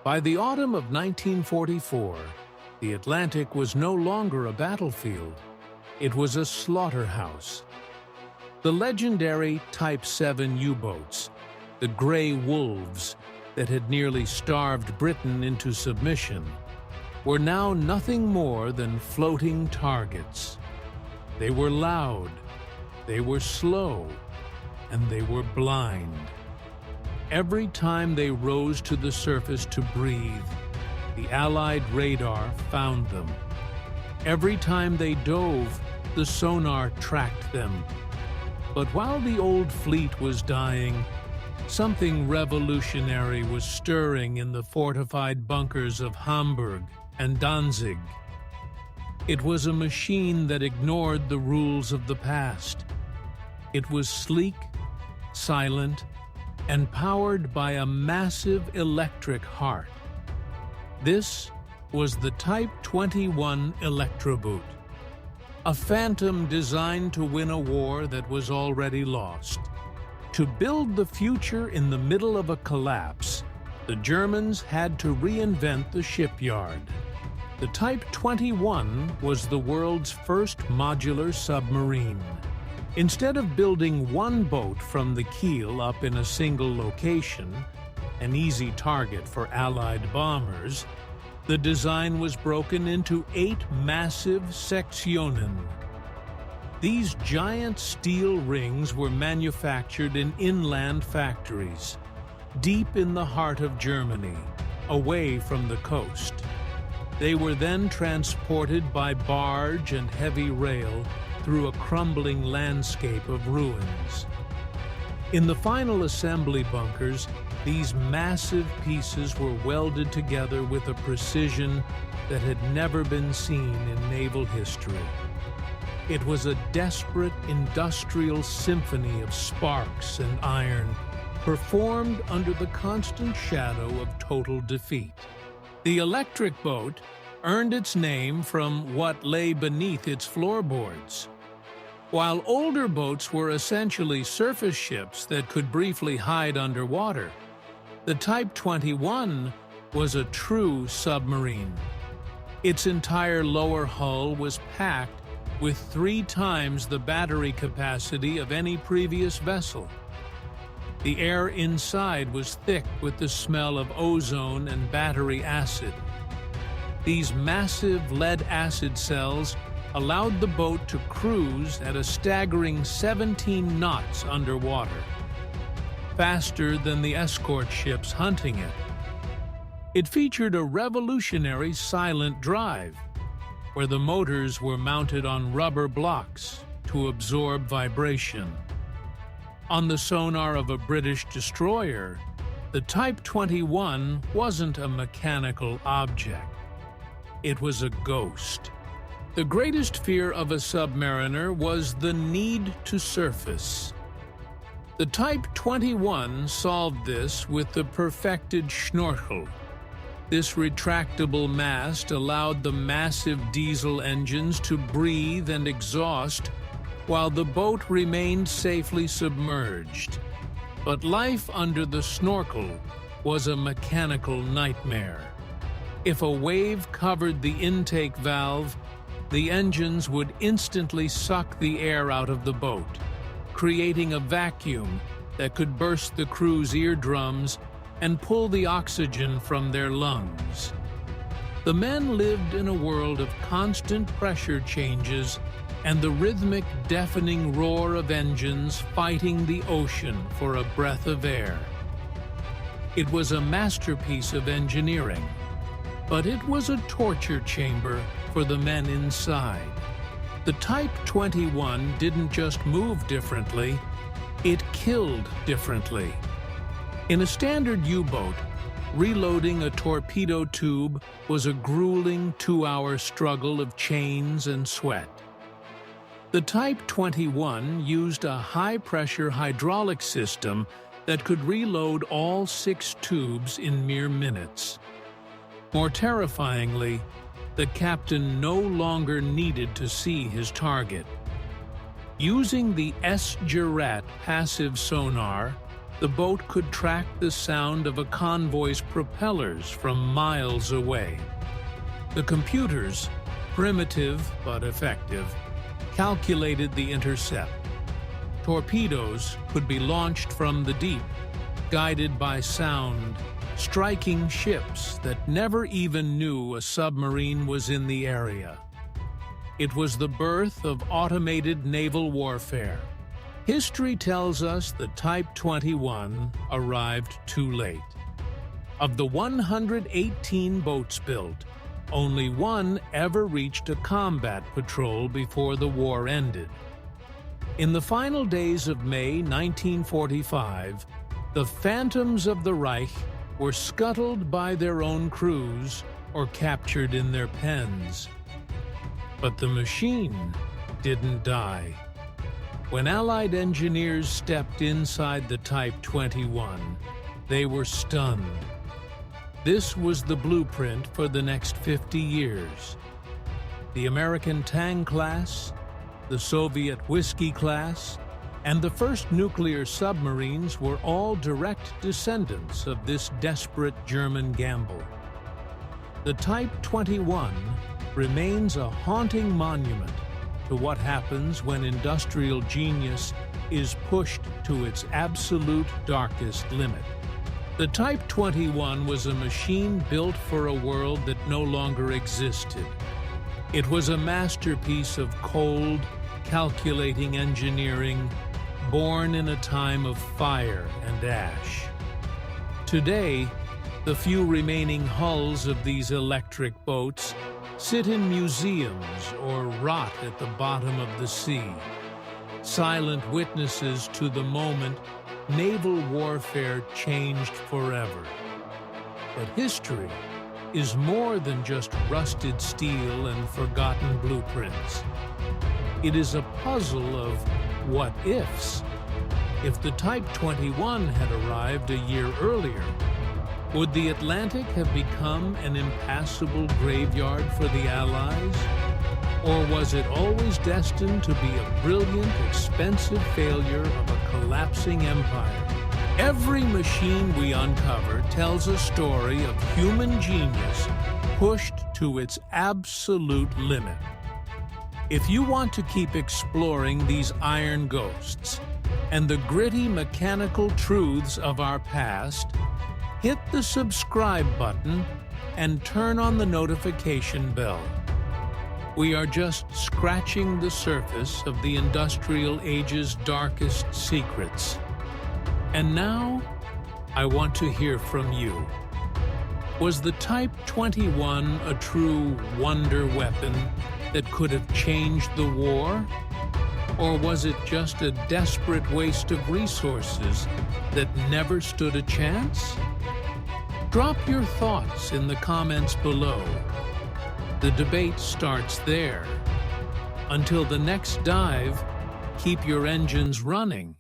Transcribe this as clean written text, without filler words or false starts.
By the autumn of 1944, the Atlantic was no longer a battlefield. It was a slaughterhouse. The legendary Type 7 U-boats, the Grey Wolves that had nearly starved Britain into submission, were now nothing more than floating targets. They were loud, they were slow, and they were blind. Every time they rose to the surface to breathe, the Allied radar found them. Every time they dove, the sonar tracked them. But while the old fleet was dying, something revolutionary was stirring in the fortified bunkers of Hamburg and Danzig. It was a machine that ignored the rules of the past. It was sleek, silent, and powered by a massive electric heart. This was the Type XXI Elektroboot, a phantom designed to win a war that was already lost. To build the future in the middle of a collapse, the Germans had to reinvent the shipyard. The Type XXI was the world's first modular submarine. Instead of building one boat from the keel up in a single location, an easy target for Allied bombers, the design was broken into 8 massive Sektionen. These giant steel rings were manufactured in inland factories, deep in the heart of Germany, away from the coast. They were then transported by barge and heavy rail through a crumbling landscape of ruins. In the final assembly bunkers, these massive pieces were welded together with a precision that had never been seen in naval history. It was a desperate industrial symphony of sparks and iron, performed under the constant shadow of total defeat. The electric boat earned its name from what lay beneath its floorboards. While older boats were essentially surface ships that could briefly hide underwater, the Type XXI was a true submarine. Its entire lower hull was packed with 3 times the battery capacity of any previous vessel. The air inside was thick with the smell of ozone and battery acid. These massive lead-acid cells allowed the boat to cruise at a staggering 17 knots underwater, faster than the escort ships hunting it. It featured a revolutionary silent drive, where the motors were mounted on rubber blocks to absorb vibration. On the sonar of a British destroyer, the Type XXI wasn't a mechanical object. It was a ghost. The greatest fear of a submariner was the need to surface. The Type XXI solved this with the perfected Schnorchel. This retractable mast allowed the massive diesel engines to breathe and exhaust while the boat remained safely submerged. But life under the snorkel was a mechanical nightmare. If a wave covered the intake valve, the engines would instantly suck the air out of the boat, creating a vacuum that could burst the crew's eardrums and pull the oxygen from their lungs. The men lived in a world of constant pressure changes and the rhythmic, deafening roar of engines fighting the ocean for a breath of air. It was a masterpiece of engineering, but it was a torture chamber for the men inside. The Type XXI didn't just move differently, it killed differently. In a standard U-boat, reloading a torpedo tube was a grueling 2-hour struggle of chains and sweat. The Type XXI used a high-pressure hydraulic system that could reload all 6 tubes in mere minutes. More terrifyingly, the captain no longer needed to see his target. Using the S-Girat passive sonar, the boat could track the sound of a convoy's propellers from miles away. The computers, primitive but effective, calculated the intercept. Torpedoes could be launched from the deep, guided by sound, striking ships that never even knew a submarine was in the area. It was the birth of automated naval warfare. History tells us the Type 21 arrived too late. Of the 118 boats built, only one ever reached a combat patrol before the war ended. In the final days of May 1945, the phantoms of the Reich were scuttled by their own crews or captured in their pens. But the machine didn't die. When Allied engineers stepped inside the Type 21, they were stunned. This was the blueprint for the next 50 years. The American Tang class, the Soviet Whiskey class, and the first nuclear submarines were all direct descendants of this desperate German gamble. The Type 21 remains a haunting monument to what happens when industrial genius is pushed to its absolute darkest limit. The Type 21 was a machine built for a world that no longer existed. It was a masterpiece of cold, calculating engineering, born in a time of fire and ash. Today, the few remaining hulls of these electric boats sit in museums or rot at the bottom of the sea, silent witnesses to the moment naval warfare changed forever. But history is more than just rusted steel and forgotten blueprints. It is a puzzle of what-ifs. If the Type 21 had arrived a year earlier, would the Atlantic have become an impassable graveyard for the Allies? Or was it always destined to be a brilliant, expensive failure of a collapsing empire? Every machine we uncover tells a story of human genius pushed to its absolute limit. If you want to keep exploring these iron ghosts and the gritty mechanical truths of our past, hit the subscribe button and turn on the notification bell. We are just scratching the surface of the industrial age's darkest secrets. And now, I want to hear from you. Was the Type 21 a true wonder weapon that could have changed the war? Or was it just a desperate waste of resources that never stood a chance? Drop your thoughts in the comments below. The debate starts there. Until the next dive, keep your engines running.